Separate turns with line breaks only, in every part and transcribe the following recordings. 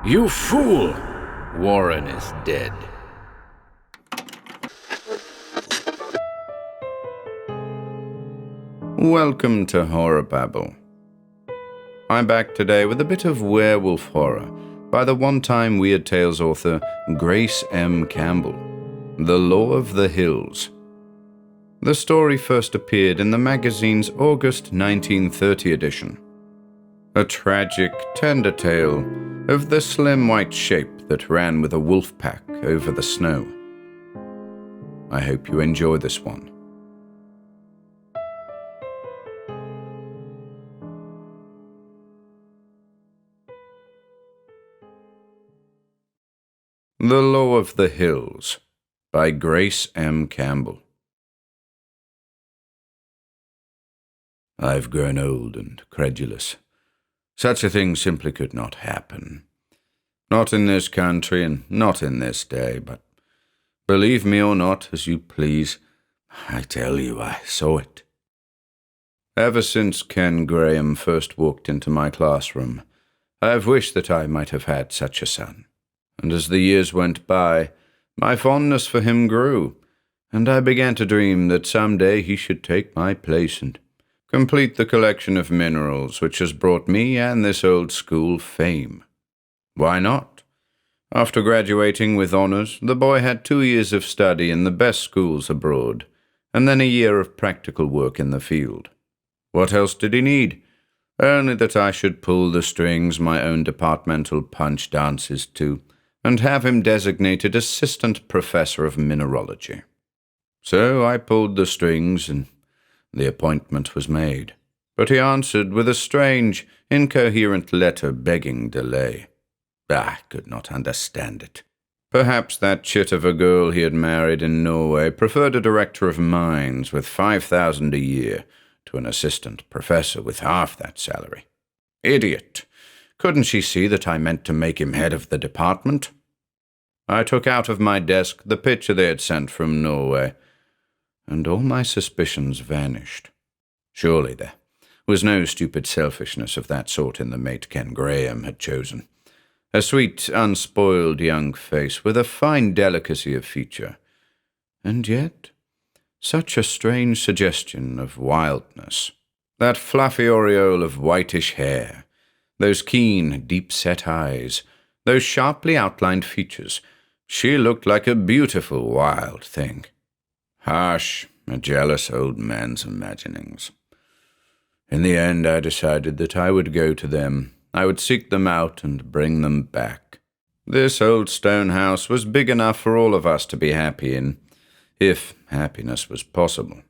You fool! Warren is dead.
Welcome to HorrorBabble. I'm back today with a bit of werewolf horror by the one-time Weird Tales author Grace M. Campbell, The Law of the Hills. The story first appeared in the magazine's August 1930 edition. A tragic, tender tale of the slim white shape that ran with a wolf pack over the snow. I hope you enjoy this one. The Law of the Hills by Grace M. Campbell. I've grown old and credulous. Such a thing simply could not happen. Not in this country and not in this day, but believe me or not, as you please, I tell you I saw it. Ever since Ken Graham first walked into my classroom, I have wished that I might have had such a son. And as the years went by, my fondness for him grew, and I began to dream that some day he should take my place and complete the collection of minerals which has brought me and this old school fame. Why not? After graduating with honors, the boy had 2 years of study in the best schools abroad, and then a year of practical work in the field. What else did he need? Only that I should pull the strings my own departmental punch dances to, and have him designated assistant professor of mineralogy. So I pulled the strings, and the appointment was made. But he answered with a strange, incoherent letter begging delay. I could not understand it. Perhaps that chit of a girl he had married in Norway preferred a director of mines with 5,000 a year to an assistant professor with half that salary. Idiot! Couldn't she see that I meant to make him head of the department? I took out of my desk the picture they had sent from Norway, and all my suspicions vanished. Surely there was no stupid selfishness of that sort in the mate Ken Graham had chosen. A sweet, unspoiled young face with a fine delicacy of feature, and yet such a strange suggestion of wildness. That fluffy aureole of whitish hair, those keen, deep-set eyes, those sharply outlined features. She looked like a beautiful wild thing. Harsh, a jealous old man's imaginings. In the end, I decided that I would go to them. I would seek them out and bring them back. This old stone house was big enough for all of us to be happy in, if happiness was possible.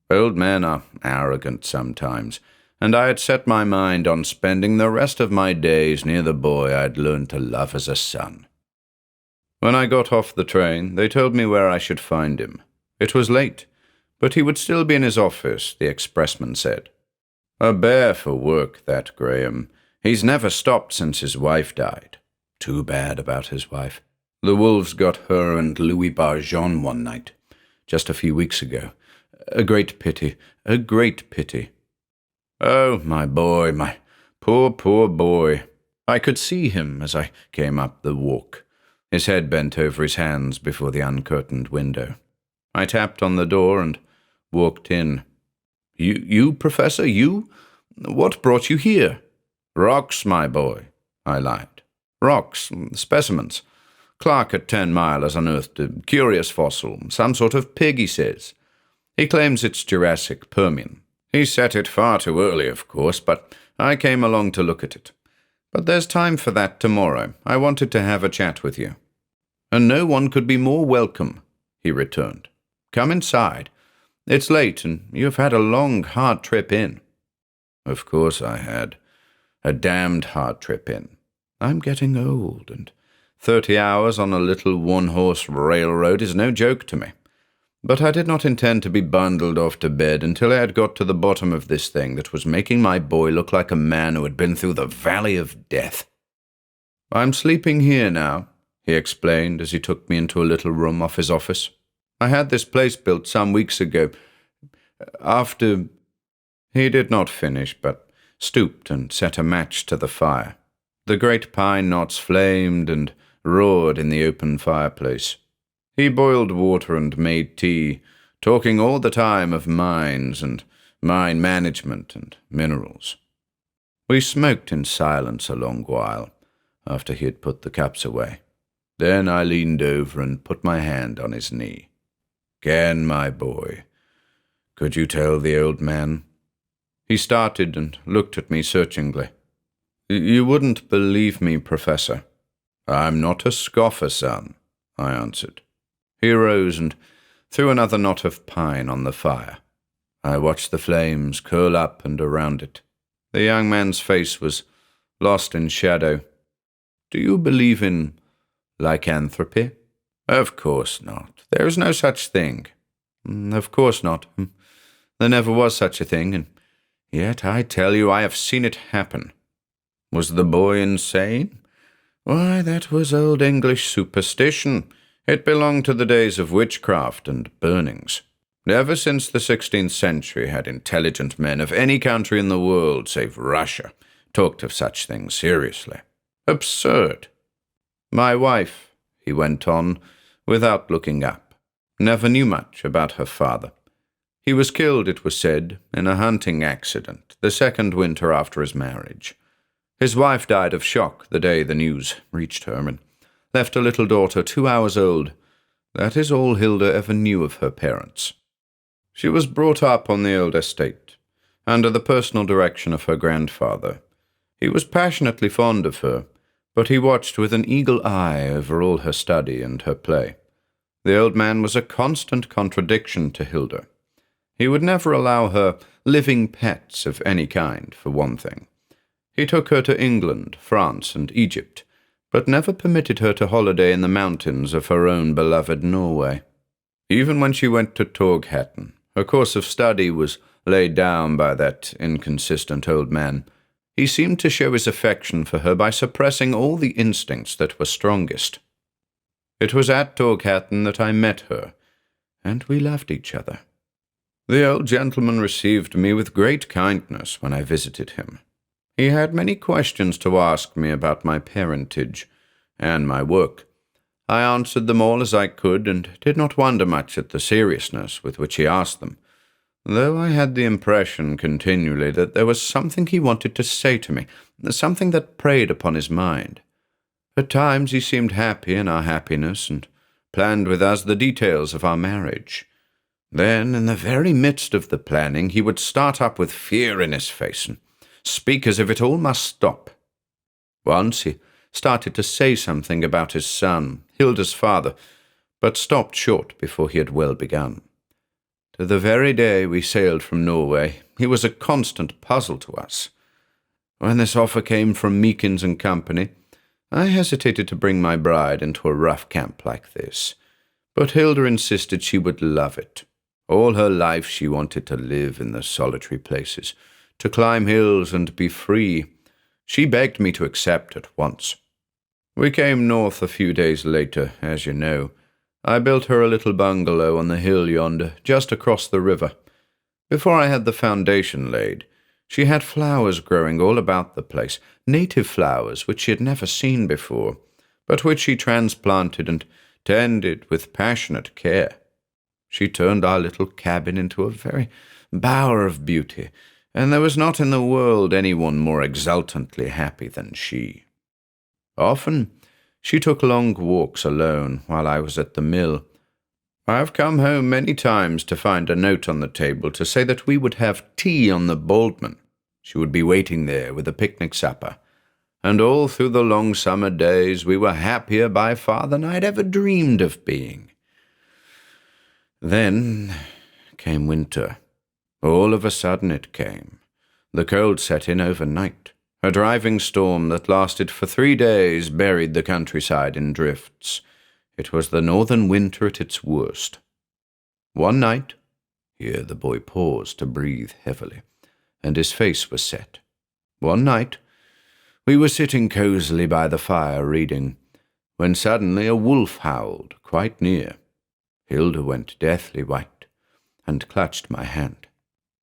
Old men are arrogant sometimes, and I had set my mind on spending the rest of my days near the boy I'd learned to love as a son. When I got off the train, they told me where I should find him. It was late, but he would still be in his office, the expressman said. A bear for work, that Graham. He's never stopped since his wife died. Too bad about his wife. The wolves got her and Louis Barjon one night, just a few weeks ago. A great pity, a great pity. Oh, my boy, my poor, poor boy. I could see him as I came up the walk, his head bent over his hands before the uncurtained window. I tapped on the door and walked in. You, Professor, you? What brought you here? Rocks, my boy, I lied. Rocks, specimens. Clark at 10 Mile has unearthed a curious fossil, some sort of pig, he says. He claims it's Jurassic Permian. He set it far too early, of course, but I came along to look at it. But there's time for that tomorrow. I wanted to have a chat with you. And no one could be more welcome, he returned. Come inside. It's late, and you've had a long, hard trip in. Of course I had. A damned hard trip in. I'm getting old, and 30 hours on a little one-horse railroad is no joke to me. But I did not intend to be bundled off to bed until I had got to the bottom of this thing that was making my boy look like a man who had been through the valley of death. I'm sleeping here now, he explained as he took me into a little room off his office. I had this place built some weeks ago. After... He did not finish, but stooped and set a match to the fire. The great pine knots flamed and roared in the open fireplace. He boiled water and made tea, talking all the time of mines and mine management and minerals. We smoked in silence a long while, after he had put the cups away. Then I leaned over and put my hand on his knee. "Ken, my boy, could you tell the old man?" He started and looked at me searchingly. "You wouldn't believe me, Professor." "I'm not a scoffer, son," I answered. He rose and threw another knot of pine on the fire. I watched the flames curl up and around it. The young man's face was lost in shadow. "Do you believe in lycanthropy?" "Of course not. There is no such thing." "Of course not. There never was such a thing, and yet I tell you I have seen it happen." "Was the boy insane?" "Why, that was old English superstition. It belonged to the days of witchcraft and burnings. Never since the 16th century had intelligent men of any country in the world, save Russia, talked of such things seriously. Absurd. My wife," he went on, without looking up, "never knew much about her father. He was killed, it was said, in a hunting accident, the second winter after his marriage. His wife died of shock the day the news reached her, and left a little daughter 2 hours old. That is all Hilda ever knew of her parents. She was brought up on the old estate, under the personal direction of her grandfather. He was passionately fond of her, but he watched with an eagle eye over all her study and her play. The old man was a constant contradiction to Hilda. He would never allow her living pets of any kind, for one thing. He took her to England, France, and Egypt, but never permitted her to holiday in the mountains of her own beloved Norway. Even when she went to Torghatten, her course of study was laid down by that inconsistent old man. He seemed to show his affection for her by suppressing all the instincts that were strongest. It was at Torghatten that I met her, and we loved each other. The old gentleman received me with great kindness when I visited him. He had many questions to ask me about my parentage and my work. I answered them all as I could, and did not wonder much at the seriousness with which he asked them, though I had the impression continually that there was something he wanted to say to me, something that preyed upon his mind. At times he seemed happy in our happiness, and planned with us the details of our marriage. Then, in the very midst of the planning, he would start up with fear in his face, and speak as if it all must stop. Once he started to say something about his son, Hilda's father, but stopped short before he had well begun. To the very day we sailed from Norway, he was a constant puzzle to us. When this offer came from Meekins and Company, I hesitated to bring my bride into a rough camp like this, but Hilda insisted she would love it. All her life she wanted to live in the solitary places, to climb hills and be free. She begged me to accept at once. We came north a few days later, as you know. I built her a little bungalow on the hill yonder, just across the river. Before I had the foundation laid, she had flowers growing all about the place, native flowers which she had never seen before, but which she transplanted and tended with passionate care. She turned our little cabin into a very bower of beauty, and there was not in the world anyone more exultantly happy than she. Often she took long walks alone while I was at the mill. I have come home many times to find a note on the table to say that we would have tea on the Baldman. She would be waiting there with a picnic supper, and all through the long summer days we were happier by far than I had ever dreamed of being. Then came winter. All of a sudden it came. The cold set in overnight. A driving storm that lasted for 3 days buried the countryside in drifts. It was the northern winter at its worst. One night, here the boy paused to breathe heavily, and his face was set. One night, we were sitting cosily by the fire reading, when suddenly a wolf howled quite near. Hilda went deathly white, and clutched my hand.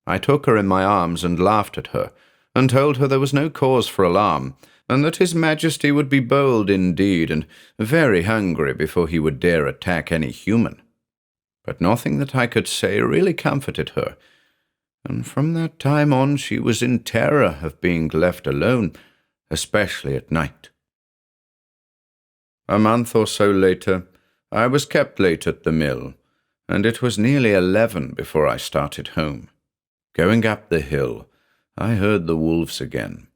I took her in my arms and laughed at her, and told her there was no cause for alarm, and that His Majesty would be bold indeed and very hungry before he would dare attack any human. But nothing that I could say really comforted her, and from that time on she was in terror of being left alone, especially at night. A month or so later, I was kept late at the mill, and it was nearly 11 before I started home. Going up the hill, I heard the wolves again.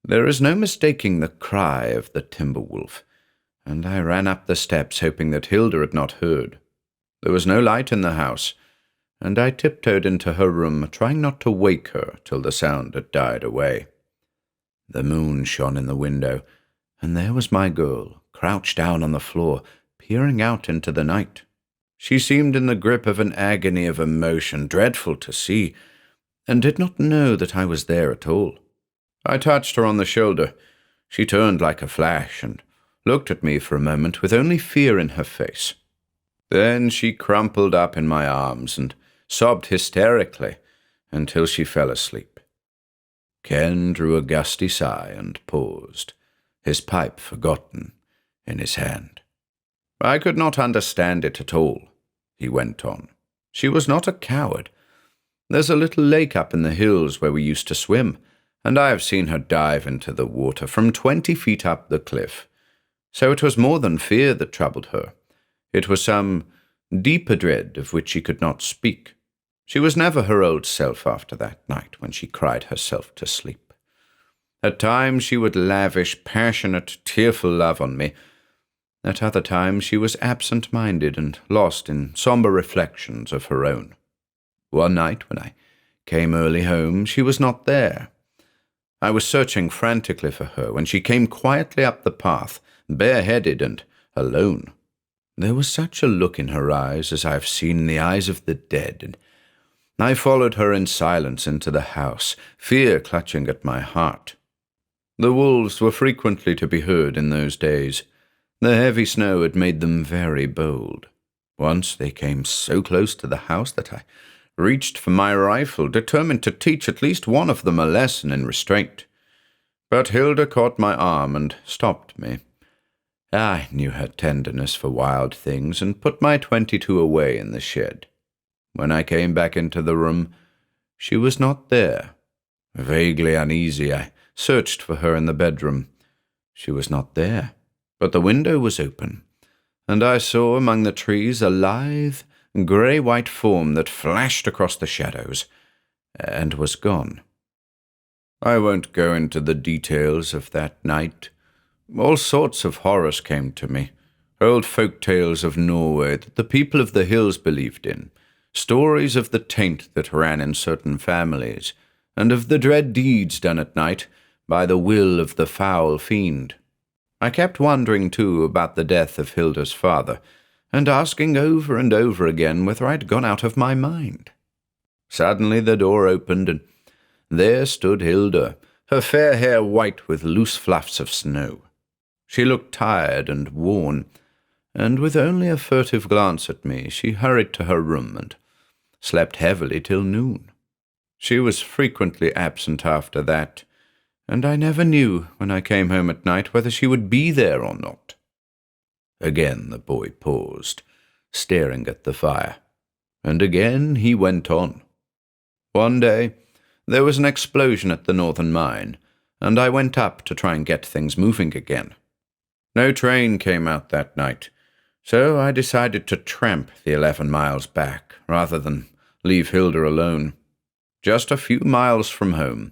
There is no mistaking the cry of the timber wolf, and I ran up the steps hoping that Hilda had not heard. There was no light in the house, and I tiptoed into her room, trying not to wake her till the sound had died away. The moon shone in the window, and there was my girl, crouched down on the floor, peering out into the night. She seemed in the grip of an agony of emotion dreadful to see, and did not know that I was there at all. I touched her on the shoulder. She turned like a flash and looked at me for a moment with only fear in her face. Then she crumpled up in my arms and sobbed hysterically until she fell asleep. Ken drew a gusty sigh and paused, his pipe forgotten in his hand. I could not understand it at all, he went on. She was not a coward. There's a little lake up in the hills where we used to swim, and I have seen her dive into the water from 20 feet up the cliff. So it was more than fear that troubled her. It was some deeper dread of which she could not speak. She was never her old self after that night when she cried herself to sleep. At times she would lavish passionate, tearful love on me. At other times she was absent-minded and lost in somber reflections of her own. One night when I came early home, she was not there. I was searching frantically for her when she came quietly up the path, bareheaded and alone. There was such a look in her eyes as I have seen in the eyes of the dead, and I followed her in silence into the house, fear clutching at my heart. The wolves were frequently to be heard in those days. The heavy snow had made them very bold. Once they came so close to the house that I reached for my rifle, determined to teach at least one of them a lesson in restraint. But Hilda caught my arm and stopped me. I knew her tenderness for wild things and put my 22 away in the shed. When I came back into the room, she was not there. Vaguely uneasy, I searched for her in the bedroom. She was not there, but the window was open, and I saw among the trees a lithe, grey-white form that flashed across the shadows, and was gone. I won't go into the details of that night. All sorts of horrors came to me, old folk tales of Norway that the people of the hills believed in, stories of the taint that ran in certain families, and of the dread deeds done at night by the will of the foul fiend. I kept wondering, too, about the death of Hilda's father, and asking over and over again whether I'd gone out of my mind. Suddenly the door opened, and there stood Hilda, her fair hair white with loose fluffs of snow. She looked tired and worn, and with only a furtive glance at me, she hurried to her room and slept heavily till noon. She was frequently absent after that, and I never knew when I came home at night whether she would be there or not. Again the boy paused, staring at the fire, and again he went on. One day there was an explosion at the northern mine, and I went up to try and get things moving again. No train came out that night, so I decided to tramp the 11 miles back rather than leave Hilda alone. Just a few miles from home,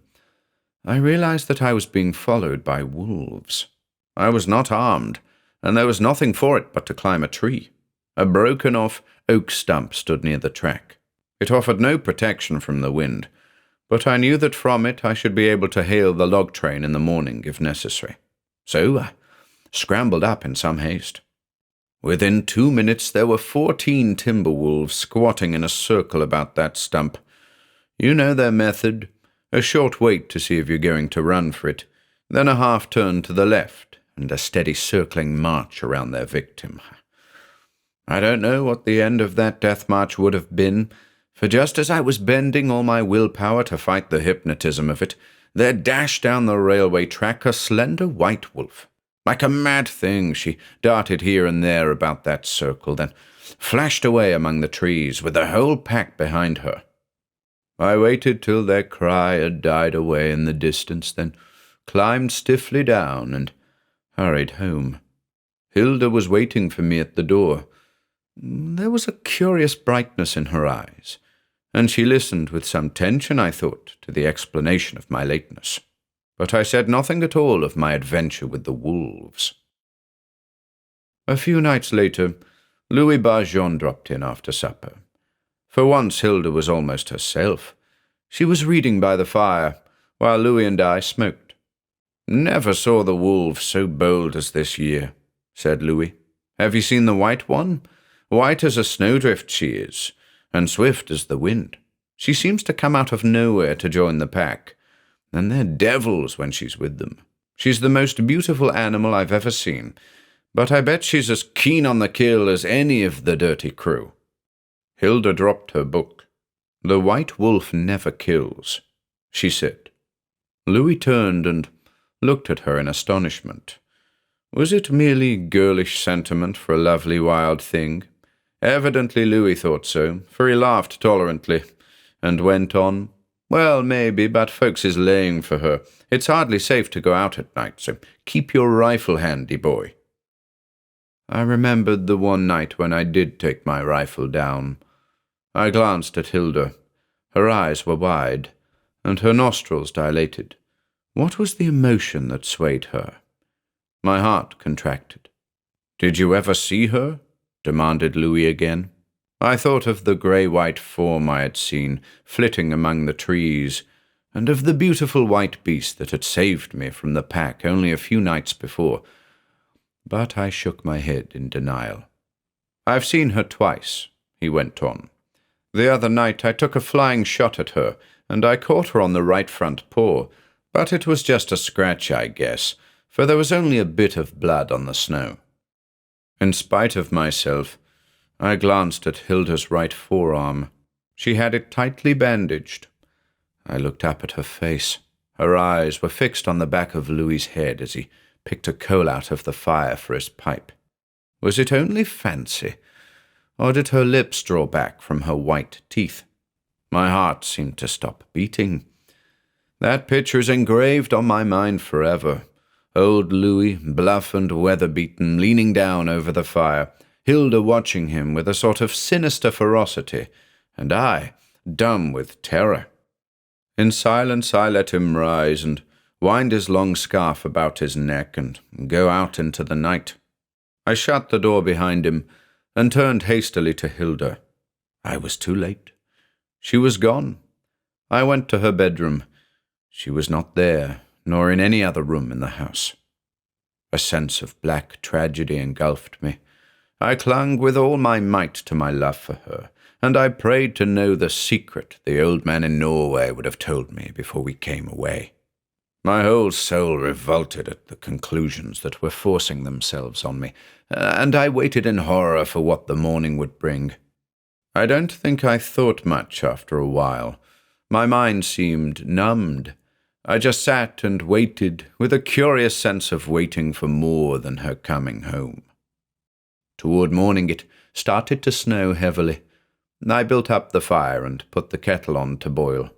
I realized that I was being followed by wolves. I was not armed, and there was nothing for it but to climb a tree. A broken-off oak stump stood near the track. It offered no protection from the wind, but I knew that from it I should be able to hail the log train in the morning if necessary. So I scrambled up in some haste. Within 2 minutes there were 14 timber wolves squatting in a circle about that stump. You know their method. A short wait to see if you're going to run for it, then a half-turn to the left, and a steady circling march around their victim. I don't know what the end of that death march would have been, for just as I was bending all my willpower to fight the hypnotism of it, there dashed down the railway track a slender white wolf. Like a mad thing, she darted here and there about that circle, then flashed away among the trees with the whole pack behind her. I waited till their cry had died away in the distance, then climbed stiffly down and hurried home. Hilda was waiting for me at the door. There was a curious brightness in her eyes, and she listened with some tension, I thought, to the explanation of my lateness. But I said nothing at all of my adventure with the wolves. A few nights later, Louis Barjon dropped in after supper. For once Hilda was almost herself. She was reading by the fire, while Louis and I smoked. "Never saw the wolves so bold as this year," said Louis. "Have you seen the white one? White as a snowdrift she is, and swift as the wind. She seems to come out of nowhere to join the pack, and they're devils when she's with them. She's the most beautiful animal I've ever seen, but I bet she's as keen on the kill as any of the dirty crew." Hilda dropped her book. "The white wolf never kills," she said. Louis turned and looked at her in astonishment. Was it merely girlish sentiment for a lovely wild thing? Evidently Louis thought so, for he laughed tolerantly, and went on, "Well, maybe, but folks is laying for her. It's hardly safe to go out at night, so keep your rifle handy, boy." I remembered the one night when I did take my rifle down. I glanced at Hilda. Her eyes were wide, and her nostrils dilated. What was the emotion that swayed her? My heart contracted. "Did you ever see her?" demanded Louis again. I thought of the grey-white form I had seen flitting among the trees, and of the beautiful white beast that had saved me from the pack only a few nights before. But I shook my head in denial. "I've seen her twice," he went on. "The other night I took a flying shot at her, and I caught her on the right front paw, but it was just a scratch, I guess, for there was only a bit of blood on the snow." In spite of myself, I glanced at Hilda's right forearm. She had it tightly bandaged. I looked up at her face. Her eyes were fixed on the back of Louis's head as he picked a coal out of the fire for his pipe. Was it only fancy, or did her lips draw back from her white teeth? My heart seemed to stop beating. That picture is engraved on my mind forever. Old Louis, bluff and weather-beaten, leaning down over the fire, Hilda watching him with a sort of sinister ferocity, and I, dumb with terror. In silence I let him rise and wind his long scarf about his neck and go out into the night. I shut the door behind him and turned hastily to Hilda. I was too late. She was gone. I went to her bedroom. She was not there, nor in any other room in the house. A sense of black tragedy engulfed me. I clung with all my might to my love for her, and I prayed to know the secret the old man in Norway would have told me before we came away. My whole soul revolted at the conclusions that were forcing themselves on me, and I waited in horror for what the morning would bring. I don't think I thought much after a while. My mind seemed numbed. I just sat and waited, with a curious sense of waiting for more than her coming home. Toward morning it started to snow heavily. I built up the fire and put the kettle on to boil.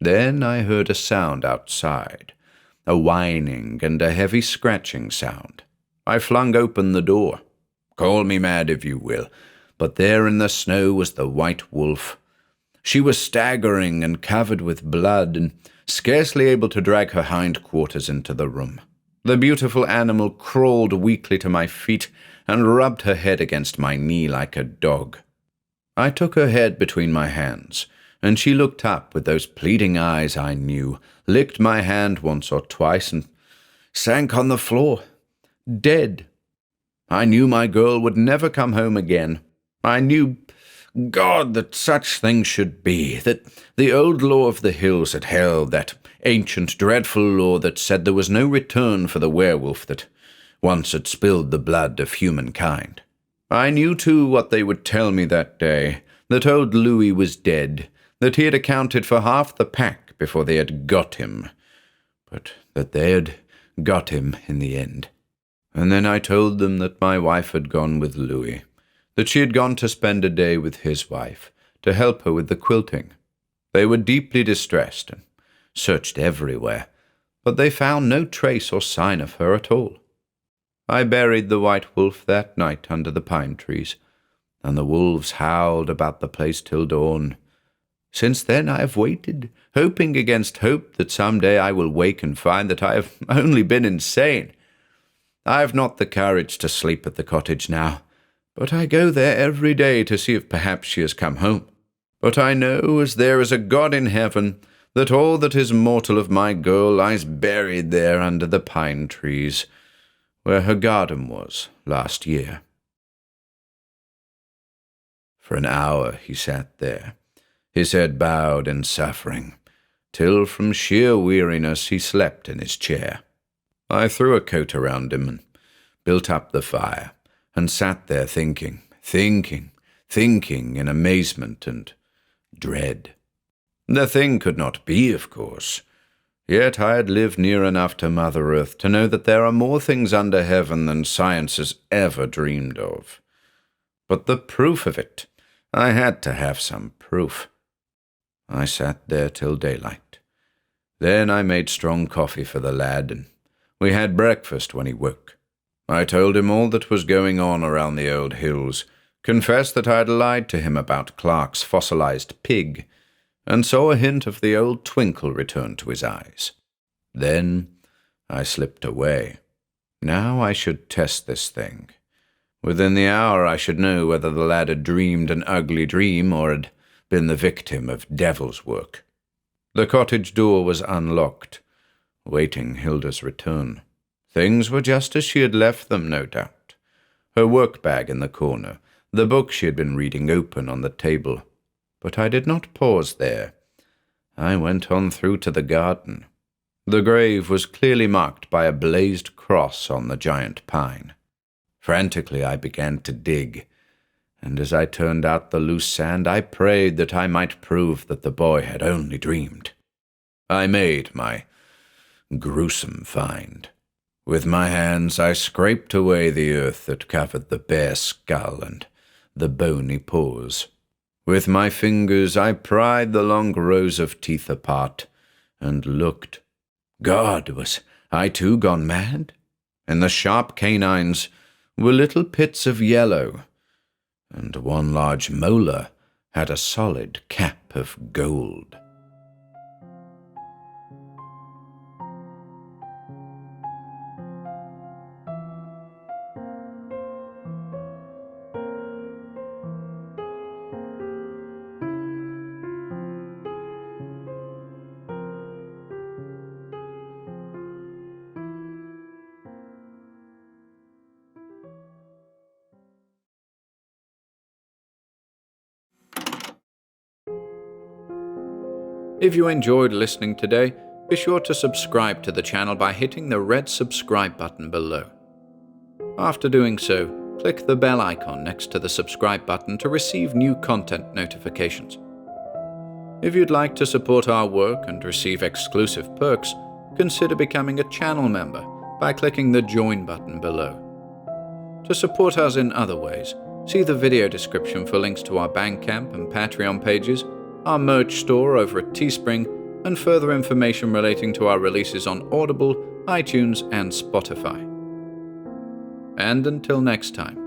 Then I heard a sound outside, a whining and a heavy scratching sound. I flung open the door. Call me mad if you will, but there in the snow was the white wolf. She was staggering and covered with blood and scarcely able to drag her hindquarters into the room. The beautiful animal crawled weakly to my feet and rubbed her head against my knee like a dog. I took her head between my hands, and she looked up with those pleading eyes I knew, licked my hand once or twice, and sank on the floor, dead. I knew my girl would never come home again. I knew, God, that such things should be, that the old law of the hills had held, that ancient, dreadful law that said there was no return for the werewolf that once had spilled the blood of humankind. I knew, too, what they would tell me that day, that old Louis was dead, that he had accounted for half the pack before they had got him, but that they had got him in the end. And then I told them that my wife had gone with Louis, that she had gone to spend a day with his wife, to help her with the quilting. They were deeply distressed and searched everywhere, but they found no trace or sign of her at all. I buried the white wolf that night under the pine trees, and the wolves howled about the place till dawn. Since then I have waited, hoping against hope that some day I will wake and find that I have only been insane. I have not the courage to sleep at the cottage now, but I go there every day to see if perhaps she has come home. But I know, as there is a God in heaven, that all that is mortal of my girl lies buried there under the pine trees, where her garden was last year. For an hour he sat there, his head bowed and suffering, till from sheer weariness he slept in his chair. I threw a coat around him and built up the fire, and sat there thinking in amazement and dread. The thing could not be, of course. Yet I had lived near enough to Mother Earth to know that there are more things under heaven than science has ever dreamed of. But the proof of it, I had to have some proof. I sat there till daylight. Then I made strong coffee for the lad, and we had breakfast when he woke. I told him all that was going on around the old hills, confessed that I had lied to him about Clark's fossilized pig, and saw a hint of the old twinkle return to his eyes. Then I slipped away. Now I should test this thing. Within the hour I should know whether the lad had dreamed an ugly dream or had been the victim of devil's work. The cottage door was unlocked, waiting Hilda's return. Things were just as she had left them, no doubt. Her work-bag in the corner, the book she had been reading open on the table. But I did not pause there. I went on through to the garden. The grave was clearly marked by a blazed cross on the giant pine. Frantically I began to dig, and as I turned out the loose sand, I prayed that I might prove that the boy had only dreamed. I made my gruesome find. With my hands I scraped away the earth that covered the bare skull and the bony paws. With my fingers I pried the long rows of teeth apart, and looked. God, was I too gone mad? In the sharp canines were little pits of yellow, and one large molar had a solid cap of gold.
If you enjoyed listening today, be sure to subscribe to the channel by hitting the red subscribe button below. After doing so, click the bell icon next to the subscribe button to receive new content notifications. If you'd like to support our work and receive exclusive perks, consider becoming a channel member by clicking the join button below. To support us in other ways, see the video description for links to our Bandcamp and Patreon pages, our merch store over at Teespring, and further information relating to our releases on Audible, iTunes, and Spotify. And until next time.